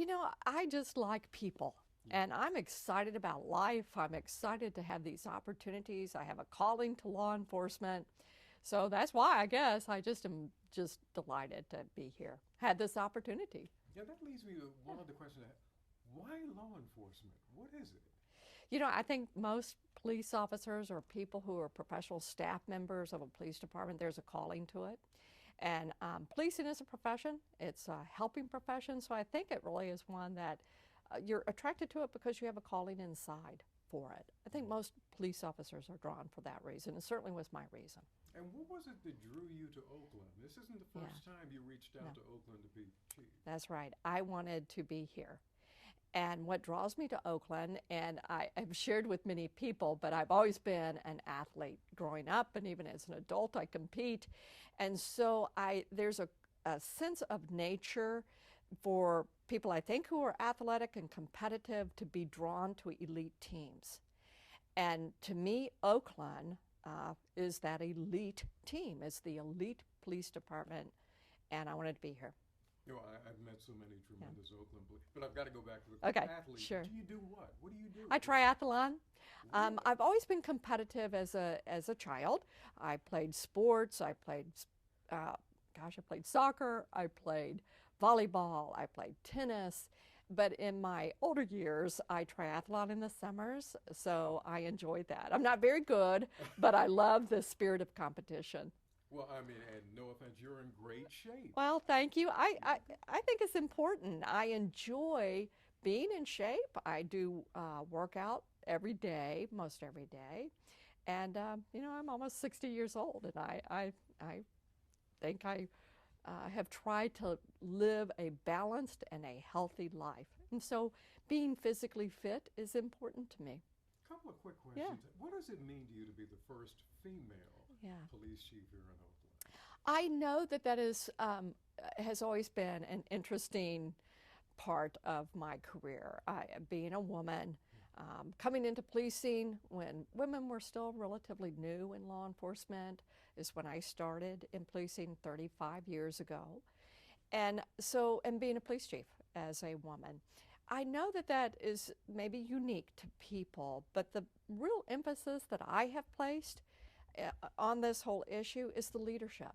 You know, I just like people. Yeah. And I'm excited about life. I'm excited to have these opportunities. I have a calling to law enforcement. So that's why I guess I just am just delighted to be here. Had this opportunity. Yeah, that leads me to Yeah. one other question. Why law enforcement? What is it? You know, I think most police officers or people who are professional staff members of a police department, there's a calling to it. And policing is a profession, it's a helping profession. So I think it really is one that you're attracted to it because you have a calling inside for it. I think Mm. most police officers are drawn for that reason. It certainly was my reason. And what was it that drew you to Oakland? This isn't the Yeah, first time you reached no, out to Oakland to be chief. that's right. I wanted to be here. And what draws me to Oakland, and I have shared with many people, but I've always been an athlete growing up, and even as an adult, I compete. And so there's a sense of nature for people, I think, who are athletic and competitive to be drawn to elite teams. And to me, Oakland is that elite team. It's the elite police department, and I wanted to be here. You know, I've met so many Yeah. tremendous Oakland police, but I've got to go back to the Okay, athlete. sure. Do you do what? What do you do? I triathlon. Really? I've always been competitive as a child. I played sports. Uh, I played soccer. I played volleyball. I played tennis. But in my older years, I triathlon in the summers, so I enjoyed that. I'm not very good, but I love the spirit of competition. Well, I mean, and no offense, you're in great shape. Well, thank you. I think it's important. I enjoy being in shape. I do work out every day, most every day. And, you know, I'm almost 60 years old, and I think I have tried to live a balanced and a healthy life. And so being physically fit is important to me. Couple of quick Yeah, questions. What does it mean to you to be the first female yeah. police chief here in Oakland? I know that that is has always been an interesting part of my career. Being a woman, coming into policing when women were still relatively new in law enforcement is when I started in policing 35 years ago. And being a police chief as a woman. I know that that is maybe unique to people, but the real emphasis that I have placed on this whole issue is the leadership.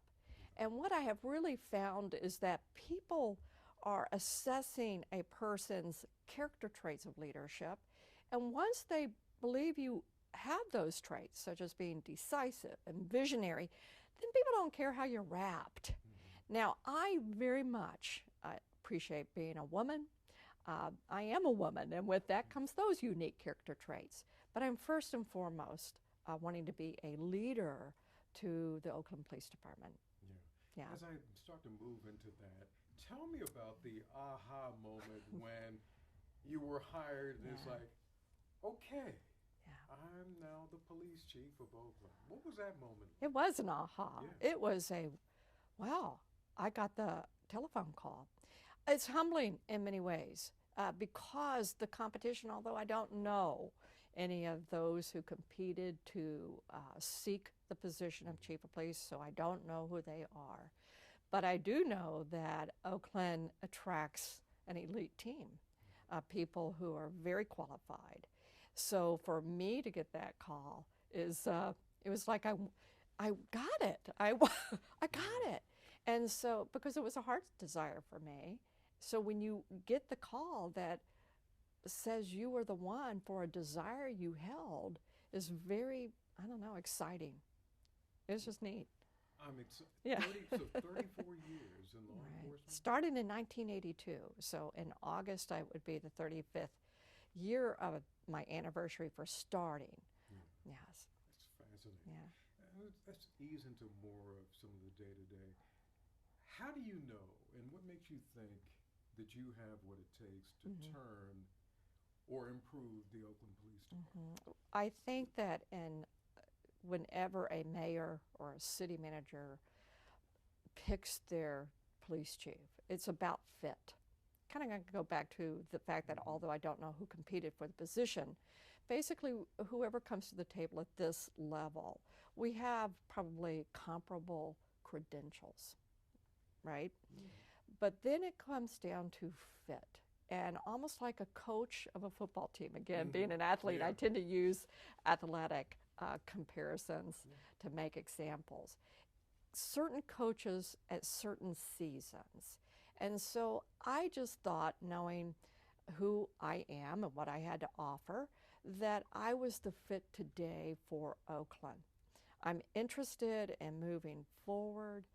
And what I have really found is that people are assessing a person's character traits of leadership. And once they believe you have those traits, such as being decisive and visionary, then people don't care how you're wrapped. Mm-hmm. Now, I very much appreciate being a woman. I am a woman, and with that comes those unique character traits. But I'm first and foremost wanting to be a leader to the Oakland Police Department. Yeah. Yeah. As I start to move into that, tell me about the aha moment when you were hired and it's Yeah. like, okay, Yeah. I'm now the police chief of Oakland. What was that moment It like? was an aha. Yeah. It was a, wow, I got the telephone call. It's humbling in many ways because the competition, although I don't know any of those who competed to seek the position of chief of police, so I don't know who they are. But I do know that Oakland attracts an elite team, people who are very qualified. So for me to get that call is, it was like I got it. I got Yeah. it. And so, because it was a heart desire for me. So when you get the call that says you were the one for a desire you held is very, I don't know, exciting. It's just neat. I'm excited. Yeah. 34 years in law Right. enforcement. Started in 1982. So in August, I would be the 35th year of my anniversary for starting. Yeah, Yes. that's fascinating. Yeah. Let's ease into more of some of the day to day. How do you know, and what makes you think that you have what it takes to Hmm. turn or improve the Oakland Police Department? I think that whenever a mayor or a city manager picks their police chief, it's about fit. Kind of going to go back to the fact that Mm-hmm. although I don't know who competed for the position, basically whoever comes to the table at this level, we have probably comparable credentials, right? Mm-hmm. But then it comes down to fit. and almost like a coach of a football team. Again, being an athlete, I tend to use athletic comparisons to make examples. Certain coaches at certain seasons. And so I just thought, knowing who I am and what I had to offer, that I was the fit today for Oakland. I'm interested in moving forward,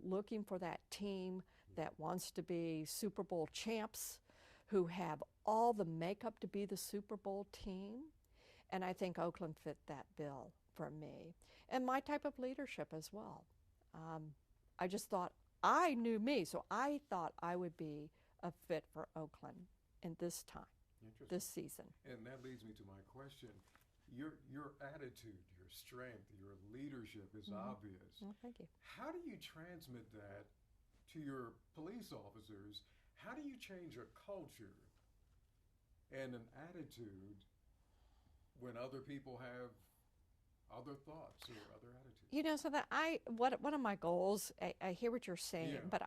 looking for that team that wants to be Super Bowl champs, who have all the makeup to be the Super Bowl team. And I think Oakland fit that bill for me, and my type of leadership as well. I just thought, I knew me, so I thought I would be a fit for Oakland in this time, this season. And that leads me to my question. Your attitude, your strength, your leadership is obvious. Well, thank you. How do you transmit that to your police officers? How do you change a culture and an attitude when other people have other thoughts or other attitudes? You know, so that one of my goals, I hear what you're saying, but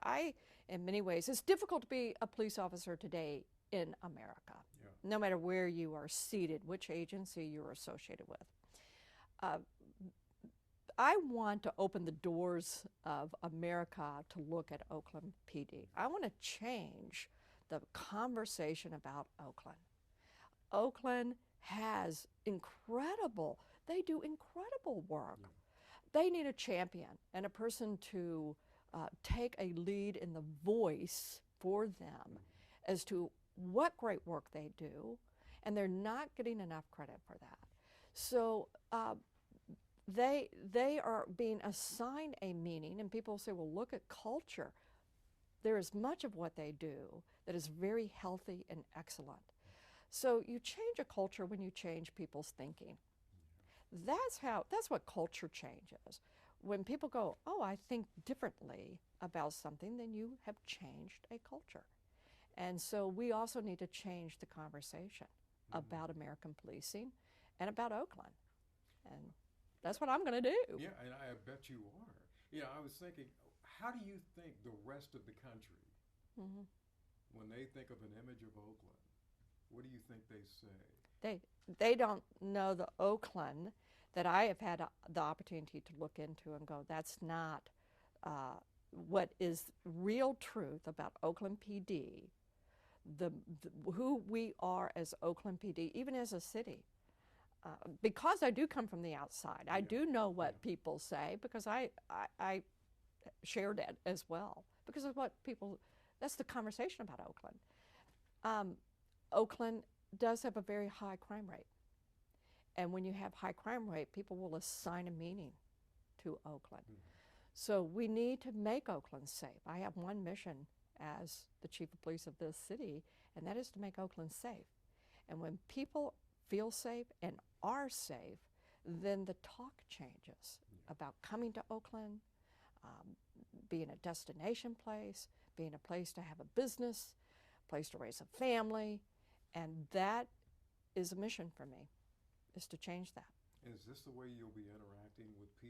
in many ways, it's difficult to be a police officer today in America, no matter where you are seated, which agency you're associated with. I want to open the doors of America to look at Oakland PD. I want to change the conversation about Oakland. Oakland has they do incredible work. They need a champion and a person to take a lead in the voice for them as to what great work they do, and they're not getting enough credit for that. So they are being assigned a meaning, and people say, well, look at culture. There is much of what they do that is very healthy and excellent. So you change a culture when you change people's thinking. That's what culture change is. When people go, oh, I think differently about something, then you have changed a culture. And so we also need to change the conversation about American policing and about Oakland. And that's what I'm going to do. Yeah, and I bet you are. Yeah, I was thinking, how do you think the rest of the country, when they think of an image of Oakland, what do you think they say? They don't know the Oakland that I have had the opportunity to look into and go, that's not what is real truth about Oakland PD, who we are as Oakland PD, even as a city. Because I do come from the outside, I do know what people say, because I shared it as well, because of what that's the conversation about Oakland. Oakland does have a very high crime rate. And when you have high crime rate, people will assign a meaning to Oakland. So we need to make Oakland safe. I have one mission as the chief of police of this city, and that is to make Oakland safe. And when people feel safe and are safe, then the talk changes about coming to Oakland, being a destination place, being a place to have a business, a place to raise a family. And that is a mission for me, is to change that. Is this the way you'll be interacting with people?